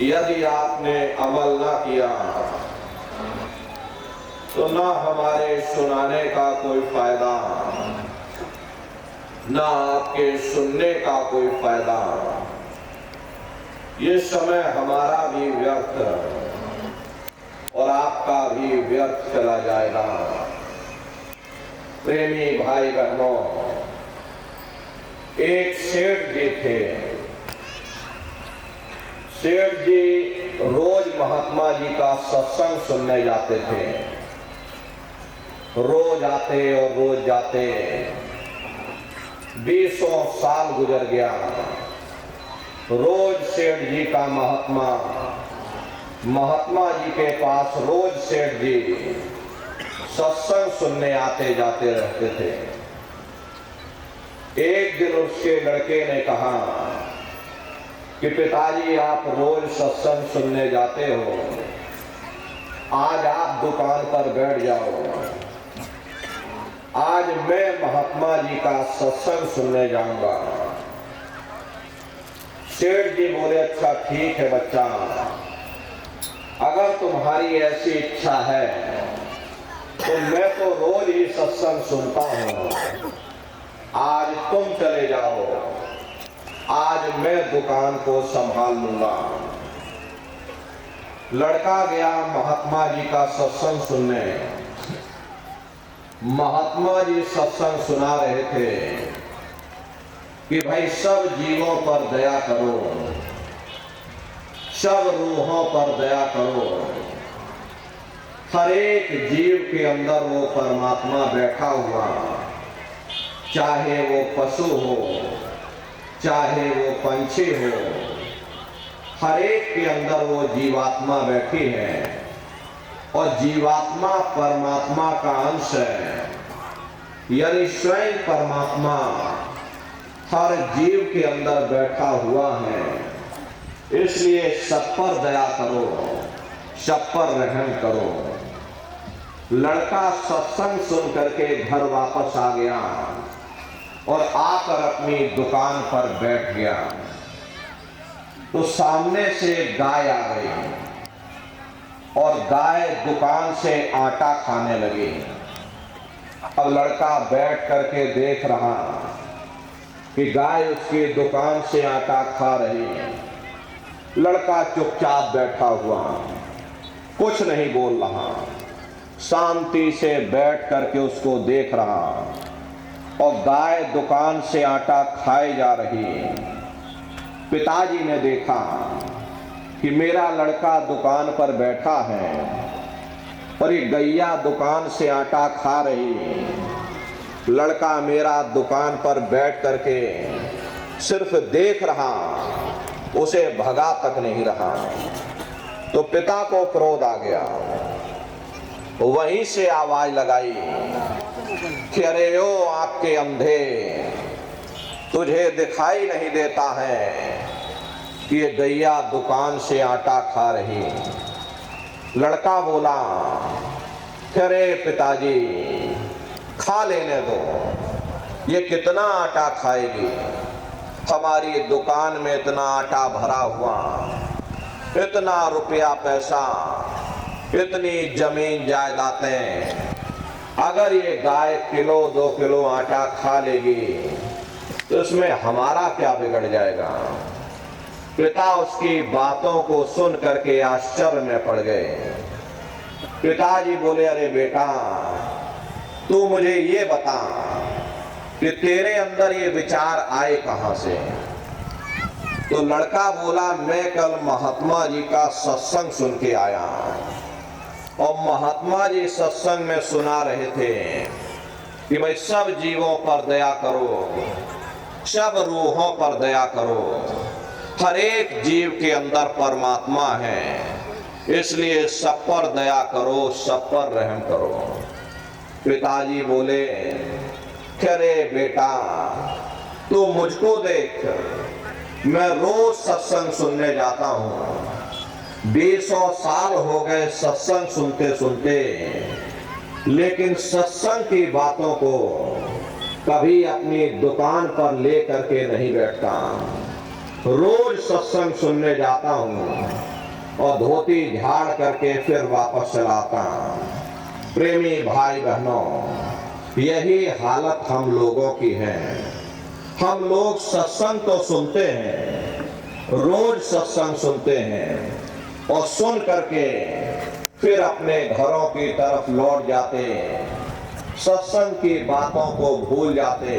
यदि आपने अमल ना किया तो ना हमारे सुनाने का कोई फायदा, ना आपके सुनने का कोई फायदा। ये समय हमारा भी व्यर्थ और आपका भी व्यर्थ चला जाएगा। प्रेमी भाई बहनों, एक सेठ जी थे। सेठ जी रोज महात्मा जी का सत्संग सुनने जाते थे। रोज आते और रोज जाते। 20 साल गुजर गया। रोज सेठ जी का महात्मा जी के पास रोज सेठ जी सत्संग सुनने आते जाते रहते थे। एक दिन उसके लड़के ने कहा कि पिताजी, आप रोज सत्संग सुनने जाते हो, आज आप दुकान पर बैठ जाओ, आज मैं महात्मा जी का सत्संग सुनने जाऊंगा। सेठ जी बोले, अच्छा ठीक है बच्चा, अगर तुम्हारी ऐसी इच्छा है तो मैं तो रोज ही सत्संग सुनता हूं, आज तुम चले जाओ, आज मैं दुकान को संभाल लूंगा। लड़का गया महात्मा जी का सत्संग सुनने। महात्मा जी सत्संग सुना रहे थे कि भाई सब जीवों पर दया करो, सब रूहों पर दया करो। हर एक जीव के अंदर वो परमात्मा बैठा हुआ, चाहे वो पशु हो, चाहे वो पंछी हो, हर एक के अंदर वो जीवात्मा बैठी है और जीवात्मा परमात्मा का अंश है, यानी स्वयं परमात्मा हर जीव के अंदर बैठा हुआ है। इसलिए सब पर दया करो, सब पर रहम करो। लड़का सत्संग सुन करके घर वापस आ गया और आकर अपनी दुकान पर बैठ गया तो सामने से गाय आ गई और गाय दुकान से आटा खाने लगी। अब लड़का बैठ करके देख रहा कि गाय उसकी दुकान से आटा खा रही है। लड़का चुपचाप बैठा हुआ, कुछ नहीं बोल रहा, शांति से बैठ करके उसको देख रहा और गाय दुकान से आटा खाए जा रही। पिताजी ने देखा कि मेरा लड़का दुकान पर बैठा है और ये गैया दुकान से आटा खा रही। लड़का मेरा दुकान पर बैठ करके सिर्फ देख रहा, उसे भगा तक नहीं रहा। तो पिता को क्रोध आ गया। वहीं से आवाज लगाई कि अरे ओ आपके अंधे, तुझे दिखाई नहीं देता है कि ये गैया दुकान से आटा खा रही। लड़का बोला, अरे पिताजी खा लेने दो, ये कितना आटा खाएगी, हमारी दुकान में इतना आटा भरा हुआ, इतना रुपया पैसा, इतनी जमीन जायदादें, अगर ये गाय किलो 2 किलो आटा खा लेगी तो इसमें हमारा क्या बिगड़ जाएगा। पिता उसकी बातों को सुन करके आश्चर्य में पड़ गए। पिताजी बोले, अरे बेटा, तू मुझे ये बता कि तेरे अंदर ये विचार आए कहां से। तो लड़का बोला, मैं कल महात्मा जी का सत्संग सुन के आया और महात्मा जी सत्संग में सुना रहे थे कि भाई सब जीवों पर दया करो, सब रूहों पर दया करो, हर एक जीव के अंदर परमात्मा है, इसलिए सब पर दया करो, सब पर रहम करो। पिताजी बोले, अरे बेटा, तू मुझको देख, मैं रोज सत्संग सुनने जाता हूँ, 20 साल हो गए सत्संग सुनते सुनते, लेकिन सत्संग की बातों को कभी अपनी दुकान पर ले करके नहीं बैठता। रोज सत्संग सुनने जाता हूँ, और धोती झाड़ करके फिर वापस चलाता। प्रेमी भाई बहनों, यही हालत हम लोगों की है। हम लोग सत्संग तो सुनते हैं, रोज सत्संग सुनते हैं और सुन करके फिर अपने घरों की तरफ लौट जाते, सत्संग की बातों को भूल जाते,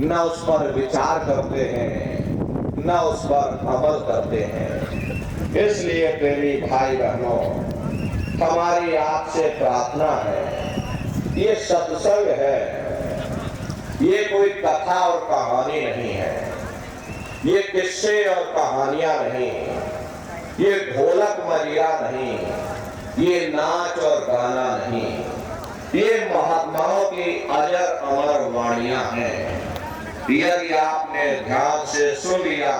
न उस पर विचार करते हैं, न उस पर अमल करते हैं। इसलिए प्रेमी भाई बहनों, हमारी आपसे प्रार्थना है, ये सत्संग है, ये कोई कथा और कहानी नहीं है, ये किस्से और कहानियां नहीं, ये ढोलक मजीरा नहीं, ये नाच और गाना नहीं, ये महात्माओं की अजर अमर वाणियां हैं। यदि आपने ध्यान से सुन लिया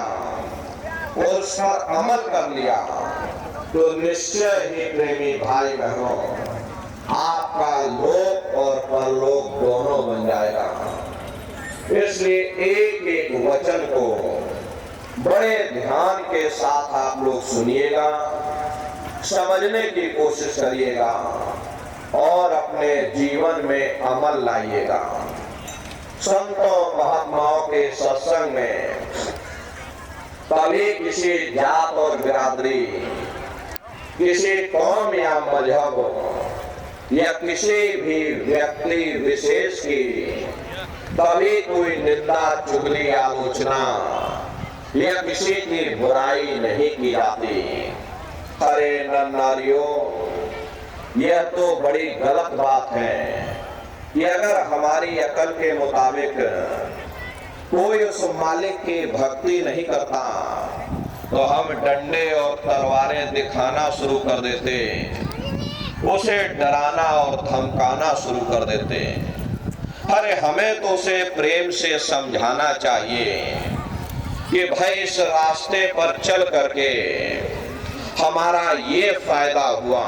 और उस पर अमल कर लिया तो निश्चय ही प्रेमी भाई बहनों, आपका लोक और परलोक दोनों बन जाएगा। इसलिए एक एक वचन को बड़े ध्यान के साथ आप लोग सुनिएगा, समझने की कोशिश करिएगा और अपने जीवन में अमल लाइएगा। संतों महात्माओं के सत्संग में कभी किसी जात और बिरादरी, किसी कौम या मजहब या किसी भी व्यक्ति विशेष की कभी कोई निंदा, चुगली, आलोचना या किसी की बुराई नहीं की जाती। अरे नर नारियों, यह तो बड़ी गलत बात है कि अगर हमारी अकल के मुताबिक कोई उस मालिक की भक्ति नहीं करता तो हम डंडे और तलवारें दिखाना शुरू कर देते, उसे डराना और धमकाना शुरू कर देते। अरे हमें तो उसे प्रेम से समझाना चाहिए कि भाई इस रास्ते पर चल करके हमारा ये फायदा हुआ,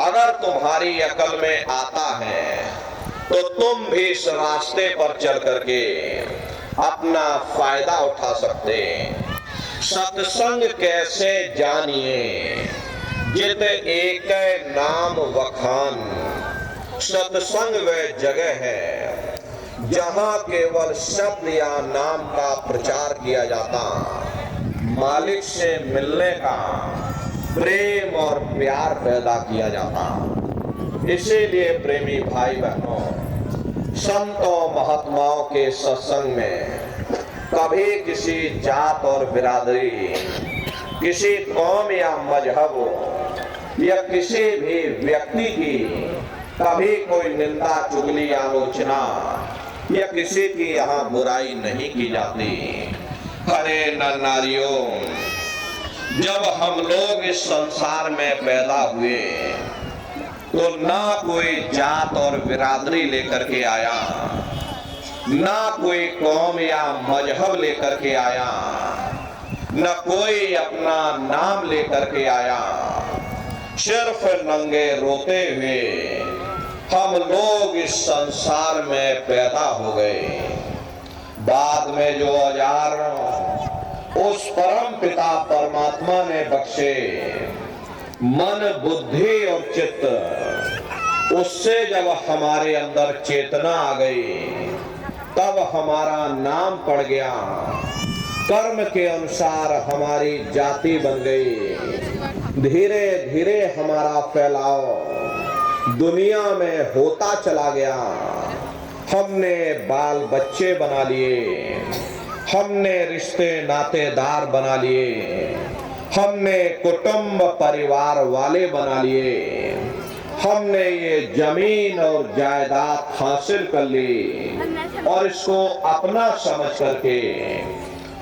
अगर तुम्हारी अकल में आता है तो तुम भी इस रास्ते पर चल करके अपना फायदा उठा सकते। सत्संग कैसे जानिए जित एक नाम वखान। सत्संग वह जगह है जहां केवल शब्द या नाम का प्रचार किया जाता, मालिक से मिलने का प्रेम और प्यार पैदा किया जाता। इसीलिए प्रेमी भाई बहनों, संतों महात्माओं के सत्संग में कभी किसी जात और बिरादरी, किसी कौम या मजहब या किसी भी व्यक्ति की कभी कोई निंदा, चुगली, आलोचना या किसी की यहाँ बुराई नहीं की जाती। अरे नर नारियों, जब हम लोग इस संसार में पैदा हुए तो ना कोई जात और बिरादरी लेकर के आया, ना कोई कौम या मजहब लेकर के आया, न कोई अपना नाम लेकर के आया। सिर्फ नंगे रोते हुए हम लोग इस संसार में पैदा हो गए। बाद में जो औजार उस परम पिता परमात्मा ने बख्शे, मन, बुद्धि और चित्त, उससे जब हमारे अंदर चेतना आ गई तब हमारा नाम पड़ गया, कर्म के अनुसार हमारी जाति बन गई। धीरे धीरे हमारा फैलाव दुनिया में होता चला गया। हमने बाल बच्चे बना लिए, हमने रिश्ते नातेदार बना लिए, हमने कुटुंब परिवार वाले बना लिए, हमने ये जमीन और जायदाद हासिल कर ली और इसको अपना समझ करके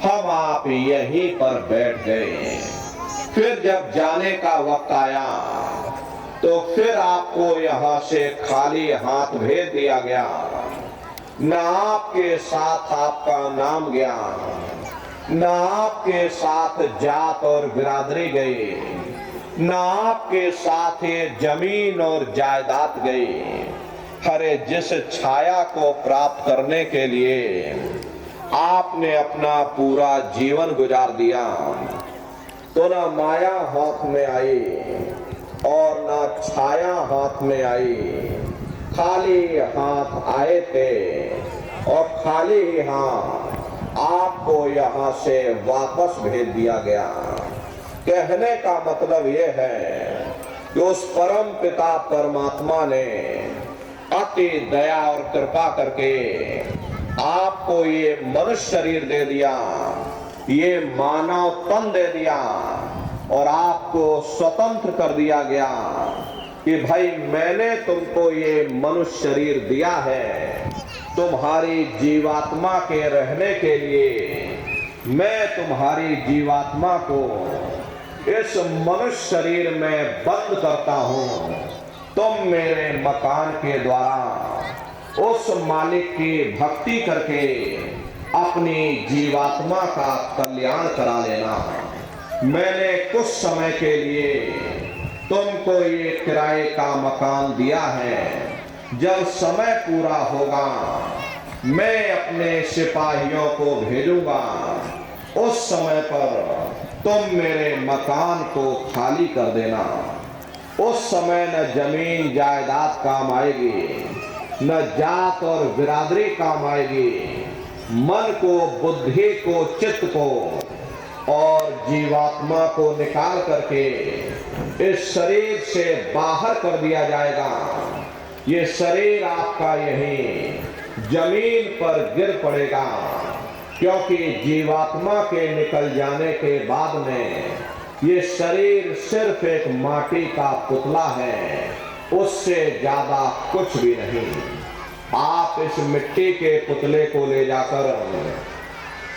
हम आप यहीं पर बैठ गए। फिर जब जाने का वक्त आया तो फिर आपको यहाँ से खाली हाथ भेज दिया गया। न आपके साथ आपका नाम गया, न आपके साथ जात और बिरादरी गई, न आपके साथ ये जमीन और जायदाद गई। अरे जिस छाया को प्राप्त करने के लिए आपने अपना पूरा जीवन गुजार दिया, तो ना माया हाथ में आई और ना छाया हाथ में आई, खाली हाथ आए थे और खाली ही हाथ आपको यहाँ से वापस भेज दिया गया। कहने का मतलब यह है कि उस परम पिता परमात्मा ने अति दया और कृपा करके आपको ये मनुष्य शरीर दे दिया, ये मानव तन दे दिया और आपको स्वतंत्र कर दिया गया कि भाई मैंने तुमको ये मनुष्य शरीर दिया है तुम्हारी जीवात्मा के रहने के लिए। मैं तुम्हारी जीवात्मा को इस मनुष्य शरीर में बंद करता हूं। तुम मेरे मकान के द्वारा उस मालिक की भक्ति करके अपनी जीवात्मा का कल्याण करा लेना। मैंने कुछ समय के लिए तुमको ये किराए का मकान दिया है। जब समय पूरा होगा मैं अपने सिपाहियों को भेजूंगा, उस समय पर तुम मेरे मकान को खाली कर देना। उस समय न जमीन जायदाद काम आएगी, न जात और बिरादरी काम आएगी। मन को, बुद्धि को, चित्त को और जीवात्मा को निकाल करके इस शरीर से बाहर कर दिया जाएगा। ये शरीर आपका यहीं जमीन पर गिर पड़ेगा, क्योंकि जीवात्मा के निकल जाने के बाद में ये शरीर सिर्फ एक माटी का पुतला है, उससे ज्यादा कुछ भी नहीं। आप इस मिट्टी के पुतले को ले जाकर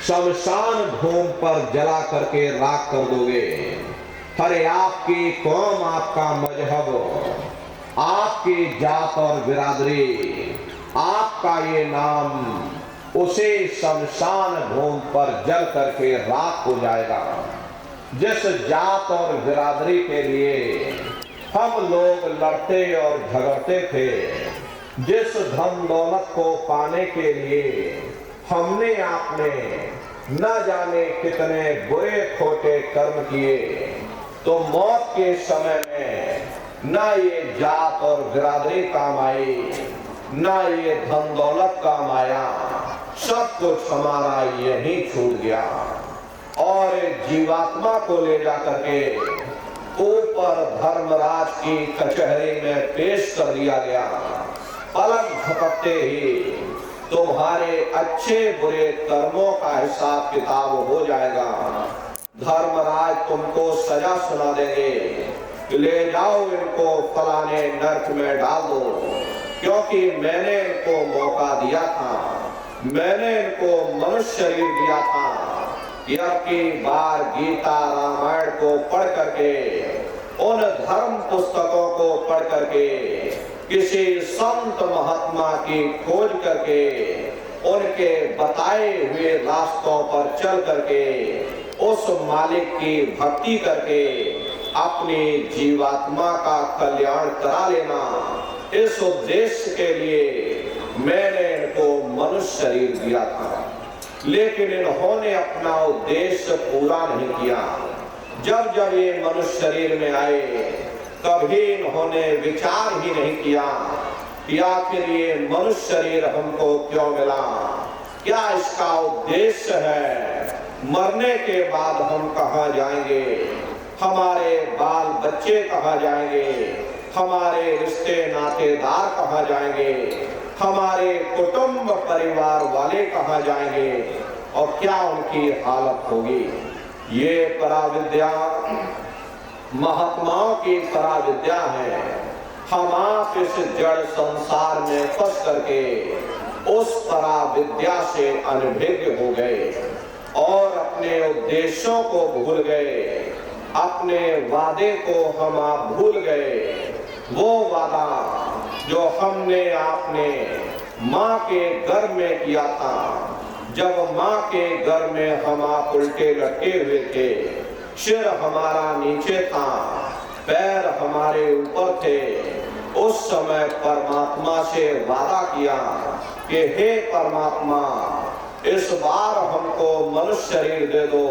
शमशान भूमि पर जला करके राख कर दोगे। अरे आपकी कौम, आपका मजहब, आपकी जात और बिरादरी, आपका ये नाम उसे शमशान भूमि पर जल करके राख हो जाएगा। जिस जात और बिरादरी के लिए हम लोग लड़ते और झगड़ते थे, जिस धन दौलत को पाने के लिए हमने आपने न जाने कितने बुरे खोटे कर्म किए, तो मौत के समय में न ये जात और बिरादरी काम आई, न ये धन दौलत काम आया, सब कुछ हमारा यही छूट गया और जीवात्मा को ले जाकर के ऊपर धर्मराज की कचहरी में पेश कर दिया गया। पलक झपकते ही तुम्हारे अच्छे बुरे कर्मों का हिसाब किताब हो जाएगा। धर्मराज तुमको सजा सुना देंगे, ले जाओ इनको फलाने नरक में डाल दो, क्योंकि मैंने इनको मौका दिया था, मैंने इनको मनुष्य शरीर दिया था। यह की बार गीता रामायण को पढ़ करके, उन धर्म पुस्तकों को पढ़ करके, किसी संत महात्मा की खोज करके, उनके बताए हुए रास्तों पर चल करके, उस मालिक की भक्ति करके अपनी जीवात्मा का कल्याण करा लेना। इस उद्देश्य के लिए मैंने इनको मनुष्य शरीर दिया था, लेकिन इन्होंने अपना उद्देश्य पूरा नहीं किया। जब जब ये मनुष्य शरीर में आए, कभी इन्होंने विचार ही नहीं किया कि आखिर ये मनुष्य शरीर हमको क्यों मिला, क्या इसका उद्देश्य है, मरने के बाद हम कहाँ जाएंगे, हमारे बाल बच्चे कहाँ जाएंगे, हमारे रिश्ते नातेदार कहाँ जाएंगे, हमारे कुटुंब परिवार वाले कहाँ जाएंगे और क्या उनकी हालत होगी। ये पराविद्या महात्माओं की पराविद्या है। हम आप इस जड़ संसार में फंस करके उस पराविद्या से अनभिज्ञ हो गए और अपने उद्देश्यों को भूल गए, अपने वादे को हम आप भूल गए। वो वादा जो हमने आपने माँ के गर्भ में किया था, जब माँ के गर्भ में हम आप उल्टे लटके हुए थे, सिर हमारा नीचे था, पैर हमारे ऊपर थे, उस समय परमात्मा से वादा किया कि हे परमात्मा, इस बार हमको मनुष्य शरीर दे दो,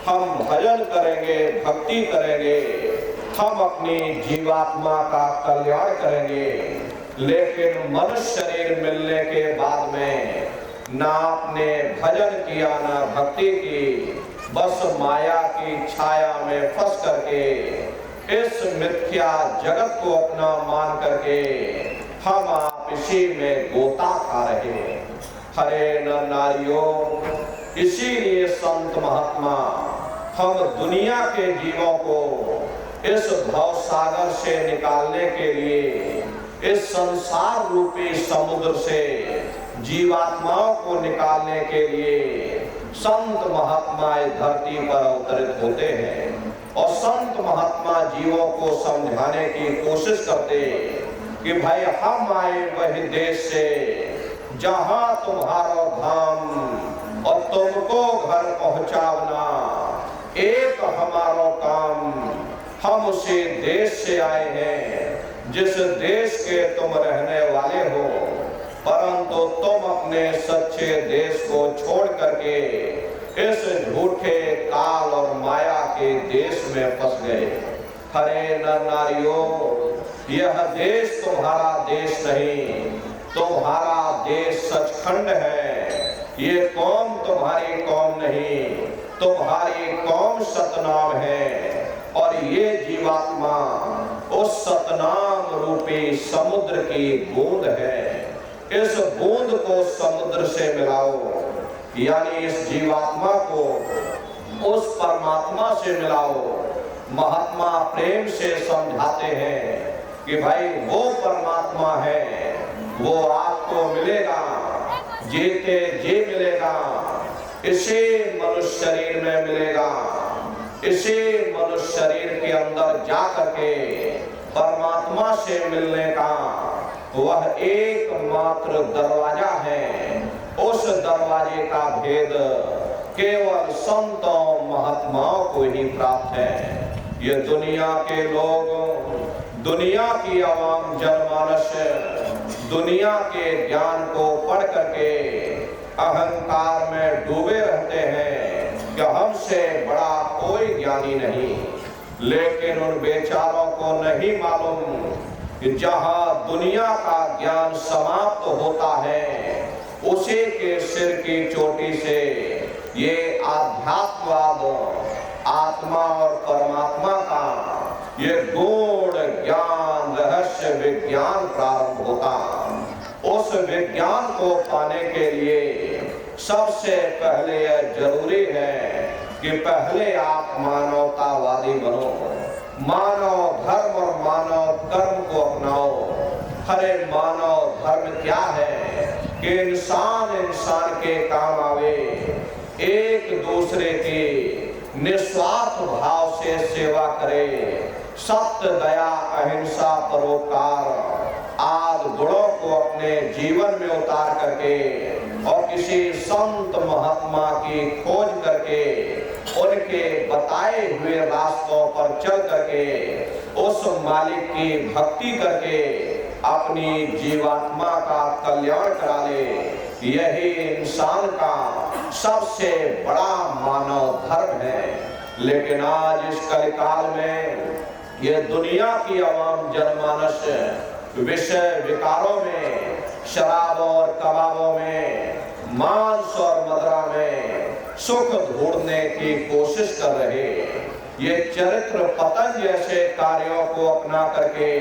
हम भजन करेंगे, भक्ति करेंगे, हम अपनी जीवात्मा का कल्याण करेंगे। लेकिन मनुष्य शरीर मिलने के बाद में ना आपने भजन किया ना भक्ति की, बस माया की छाया में फंस करके इस मिथ्या जगत को अपना मान करके हम आप इसी में गोता खा रहे हैं। हरे नर नारियों, इसीलिए संत महात्मा हम दुनिया के जीवों को इस भव सागर से निकालने के लिए, इस संसार रूपी समुद्र से जीवात्माओं को निकालने के लिए संत महात्मा इस धरती पर अवतरित होते हैं। और संत महात्मा जीवों को समझाने की कोशिश करते कि भाई हम आए वही देश से जहां तुम्हारा धाम और तुमको घर पहुंचावना एक हमारा काम। हम उसी देश से आए हैं जिस देश के तुम रहने वाले हो, परंतु तुम अपने सच्चे देश को छोड़ करके इस झूठे काल और माया के देश में फंस गए। हरे नर नारियों, यह देश तुम्हारा देश नहीं, तुम्हारा देश सचखंड है। ये कौम तुम्हारी कौम नहीं, तुम्हारी कौम सतनाम है। और ये जीवात्मा उस सतनाम रूपी समुद्र की बूंद है। इस बूंद को समुद्र से मिलाओ, यानी इस जीवात्मा को उस परमात्मा से मिलाओ। महात्मा प्रेम से समझाते हैं कि भाई वो परमात्मा है, वो आपको मिलेगा, जीते जी मिलेगा, इसी मनुष्य शरीर में मिलेगा। इसी मनुष्य शरीर के अंदर जा करके परमात्मा से मिलने का वह एकमात्र दरवाजा है। उस दरवाजे का भेद केवल संतों महात्माओं को ही प्राप्त है। ये दुनिया के लोग, दुनिया की आवाम जनमानस दुनिया के ज्ञान को पढ़ करके अहंकार में डूबे रहते हैं कि हमसे बड़ा कोई ज्ञानी नहीं। लेकिन उन बेचारों को नहीं मालूम कि जहां दुनिया का ज्ञान समाप्त होता है, उसी के सिर की चोटी से ये आध्यात्मवाद, आत्मा और परमात्मा का ये गूढ़ ज्ञान, रहस्य विज्ञान प्रारंभ होता। उस विज्ञान को पाने के लिए सबसे पहले यह जरूरी है कि पहले आप मानवतावादी बनो, मानव धर्म और मानव कर्म को अपनाओ। हरे मानव धर्म क्या है कि इंसान इंसान के काम आवे, एक दूसरे की निस्वार्थ भाव से सेवा करे, सत्य, दया, अहिंसा, परोपकार आदि गुणों को अपने जीवन में उतार करके और किसी संत महात्मा की खोज करके उनके बताए हुए रास्तों पर चल करके उस मालिक की भक्ति करके अपनी जीवात्मा का कल्याण करा ले। यही इंसान का सबसे बड़ा मानव धर्म है। लेकिन आज इस कलिकाल में ये दुनिया की आवाम जनमानस विषय विकारों में, शराब और कबाबों में, मांस और मदिरा में सुख ढूंढने की कोशिश कर रहे। ये चरित्र पतन जैसे कार्यों को अपना करके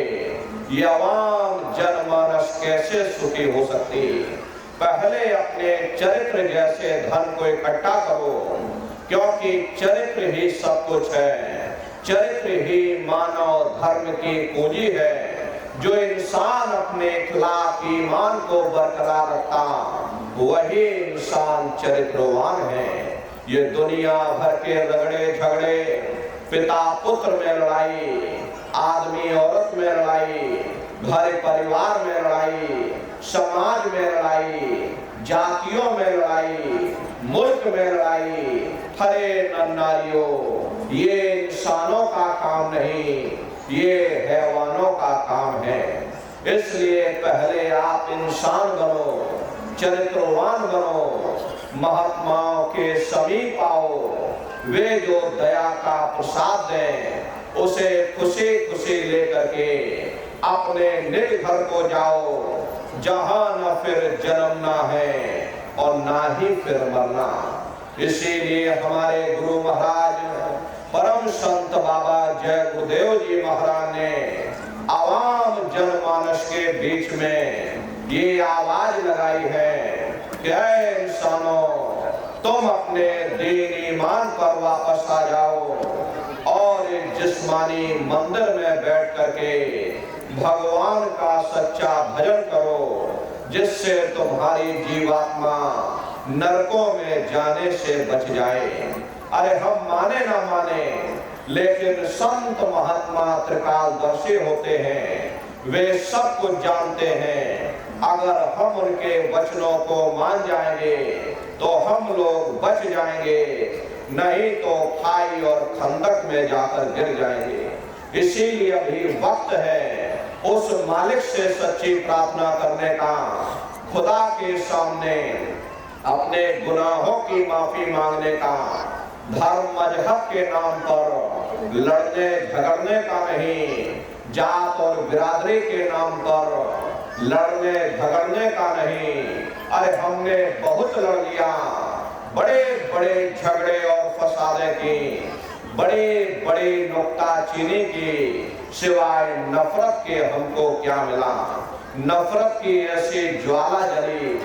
ये आवाम जनमानस कैसे सुखी हो सकती। पहले अपने चरित्र जैसे धन को इकट्ठा करो, क्योंकि चरित्र ही सब कुछ है। चरित्र ही मानव धर्म की पूंजी है। जो इंसान अपने इखलाक ईमान को बरकरार रखता, वही इंसान चरित्रवान है। ये दुनिया भर के रगड़े झगड़े, पिता पुत्र में लड़ाई, आदमी औरत में लड़ाई, घर परिवार में लड़ाई, समाज में लड़ाई, जातियों में लड़ाई, मुल्क में लड़ाई। हरे नर नारियों, ये इंसानों का काम नहीं, ये हैवानों का काम है। इसलिए पहले आप इंसान बनो, चरित्रवान बनो, महात्माओं के समीप आओ, वे जो दया का प्रसाद दें उसे खुशी खुशी लेकर के अपने निज घर को जाओ, जहां न फिर जन्मना है और ना ही फिर मरना। इसीलिए हमारे गुरु महाराज परम संत बाबा जय गुरुदेव जी महाराज ने आवाम जनमानस के बीच में ये आवाज लगाई है कि ऐ इंसानों, तुम अपने दीन ईमान पर वापस आ जाओ और इस जिस्मानी मंदिर में बैठ करके भगवान का सच्चा भजन करो, जिससे तुम्हारी जीवात्मा नरकों में जाने से बच जाए। अरे हम माने ना माने, लेकिन संत महात्मा त्रिकालदर्शी होते हैं, वे सब कुछ जानते हैं। अगर हम उनके वचनों को मान जाएंगे तो हम लोग बच जाएंगे, नहीं तो खाई और खंदक में जाकर गिर जाएंगे। इसीलिए अभी वक्त है उस मालिक से सच्ची प्रार्थना करने का, खुदा के सामने अपने गुनाहों की माफी मांगने का, धर्म मजहब के नाम पर लड़ने झगड़ने का नहीं, जात और बिरादरी के नाम पर लड़ने झगड़ने का नहीं। अरे हमने बहुत लड़ लिया, बड़े बड़े झगड़े और फसादे की, बड़े बड़े नुक्ताचीनी की, सिवाय नफरत के हमको क्या मिला। नफरत की ऐसी ज्वाला जली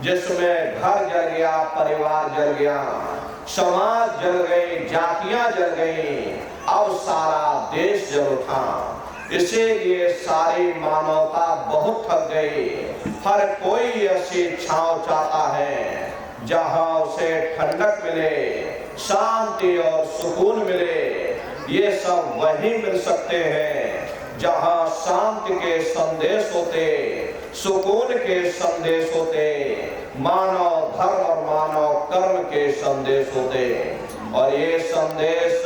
जिसमें घर जल गया, परिवार जल गया, समाज जल गई, जातियां जल गई, अब सारा देश जल उठा। इसीलिए सारी मानवता बहुत थक गई। हर कोई ऐसी छांव चाहता है जहां उसे ठंडक मिले, शांति और सुकून मिले। ये सब वहीं मिल सकते हैं जहां शांति के संदेश होते, सुकून के संदेश होते, मानव धर्म और मानव कर्म के संदेश होते। और ये संदेश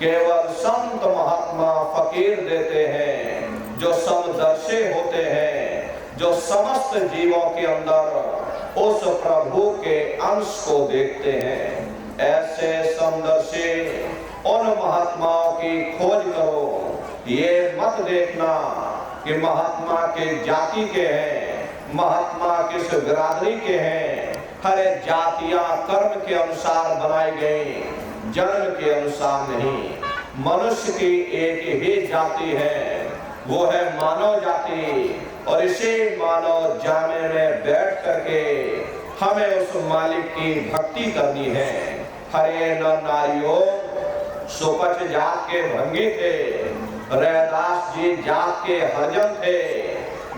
केवल संत महात्मा फकीर देते हैं, जो समदर्शी होते हैं, जो समस्त जीवों के अंदर उस प्रभु के अंश को देखते हैं। ऐसे समदर्शी उन महात्माओं की खोज करो। ये मत देखना कि महात्मा के जाति के हैं, महात्मा किस बिरादरी के हैं। हर जातियां कर्म के अनुसार बनाई गई, जन्म के अनुसार नहीं। मनुष्य की एक ही जाति है, वो है मानव जाति। और इसी मानव जाने में बैठ करके हमें उस मालिक की भक्ति करनी है। हरे नर नारियों, सुपच जात के भंगी थे, रैदास जी जात के हरिजन थे,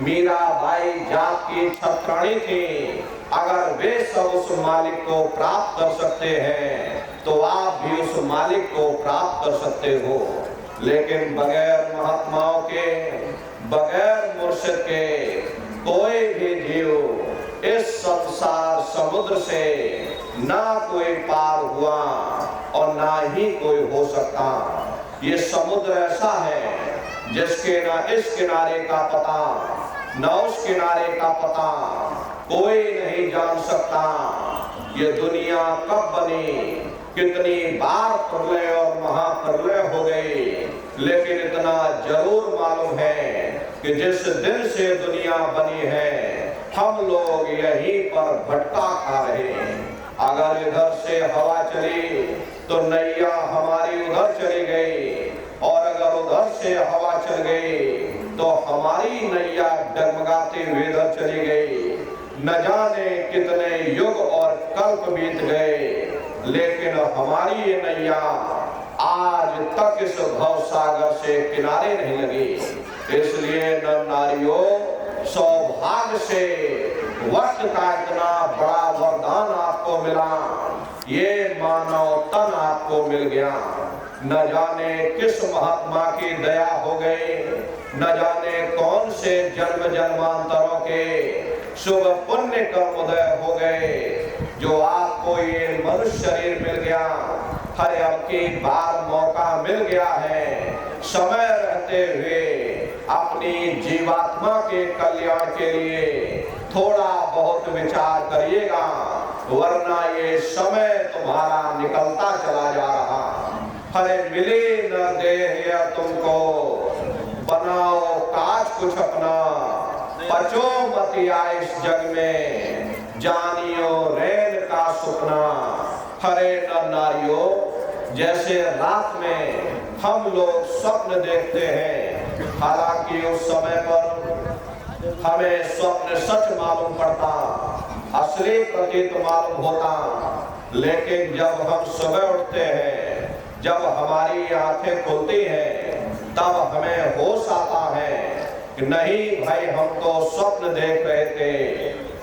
मीराबाई जात की छत्राणी थी। अगर वे सब उस मालिक को प्राप्त कर सकते हैं तो आप भी उस मालिक को प्राप्त कर सकते हो। लेकिन बगैर महात्माओं के, बगैर मुर्शिद के कोई भी जीव इस संसार समुद्र से ना कोई पार हुआ और ना ही कोई हो सकता। ये समुद्र ऐसा है जिसके ना इस किनारे का पता, ना उस किनारे का पता कोई नहीं जान सकता। ये दुनिया कब बनी, कितनी बार प्रलय और महाप्रलय हो गई, लेकिन इतना जरूर मालूम है कि जिस दिन से दुनिया बनी है हम लोग यहीं पर भटका खा रहे हैं। अगर इधर से हवा चली तो नैया हमारी उधर चली गई, और अगर उधर से हवा चल गई तो हमारी नैया डगमगाते हुए इधर चली गई। न जाने कितने युग और कल्प बीत गए, लेकिन हमारी ये नैया आज तक इस भव सागर से किनारे नहीं लगी। इसलिए नर नारियों, सौभाग्य से वक्त का इतना बड़ा वरदान आपको मिला, ये मानव तन आपको मिल गया। न जाने किस महात्मा की दया हो गई, न जाने कौन से जन्म जन्मांतरों के शुभ पुण्य कर्म उदय हो गए, जो आपको ये मनुष्य शरीर मिल गया। हर अब की बार मौका मिल गया है, समय रहते हुए अपनी जीवात्मा के कल्याण के लिए थोड़ा बहुत विचार करिएगा। वरना ये समय तुम्हारा निकलता चला जा रहा। हरे मिले न देह या तुमको, बनाओ काज कुछ अपना, बचो मत आए इस जग में, जानियो रैन का सुपना। हरे नर नारियों, जैसे रात में हम लोग स्वप्न देखते हैं, हालांकि उस समय पर हमें स्वप्न सच मालूम पड़ता, असली प्रतीत मालूम होता, लेकिन जब हम सुबह उठते हैं, जब हमारी आंखें खुलती हैं, तब हमें होश आता है कि नहीं भाई, हम तो स्वप्न देख रहे थे,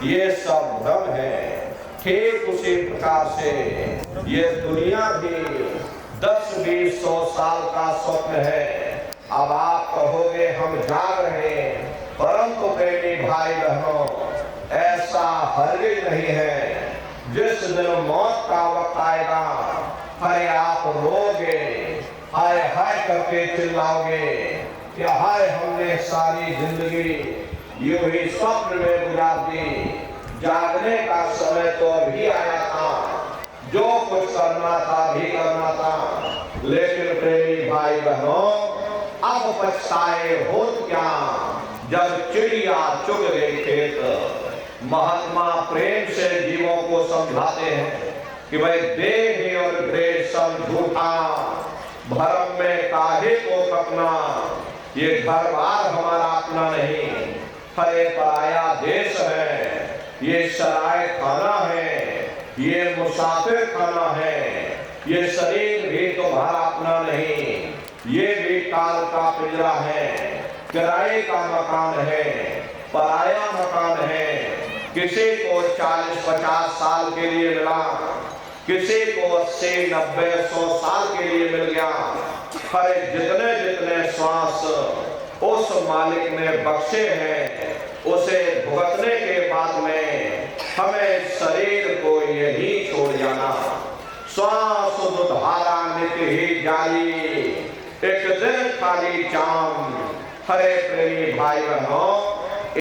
ये सब भ्रम है। ठीक उसी प्रकार से ये दुनिया भी 10-20-100 साल का स्वप्न है। अब आप कहोगे हम जाग रहे हैं, परंतु प्रेमी भाई बहनों, ऐसा हरगिज नहीं है। जिस दिन मौत का वक्त आएगा, अरे आप रोगे, हाय हाय करके चिल्लाओगे कि हाय हमने सारी जिंदगी यूं ही स्वप्न में गुजार दी, जागने का समय तो अभी आया था, जो कुछ करना था भी करना था। लेकिन प्रेमी भाई बहनों, अब पछताए होत क्या, जब चिड़िया चुग गई खेत। महात्मा प्रेम से जीवों को समझाते हैं कि भाई देह और द्वेष सब झूठा, भरम में काहे को कपना, ये घर बार हमारा अपना नहीं, हरे पराया देश है, ये सराय खाना है, ये मुसाफिर खाना है, ये शरीर भी तुम्हारा अपना नहीं, ये भी काल का पिंजरा है, किराए का मकान है, पराया मकान है। किसी को 40-50 साल के लिए मिला, किसी को 80-90-100 साल के लिए मिल गया। हरे जितने जितने श्वास उस मालिक ने बख्शे हैं, उसे भुगतने के बाद में हमें शरीर को यही छोड़ जाना। श्वास दुधारा नित्य ही जाली, एक दिन खाली चाम। हरे प्रेमी भाई बहनों,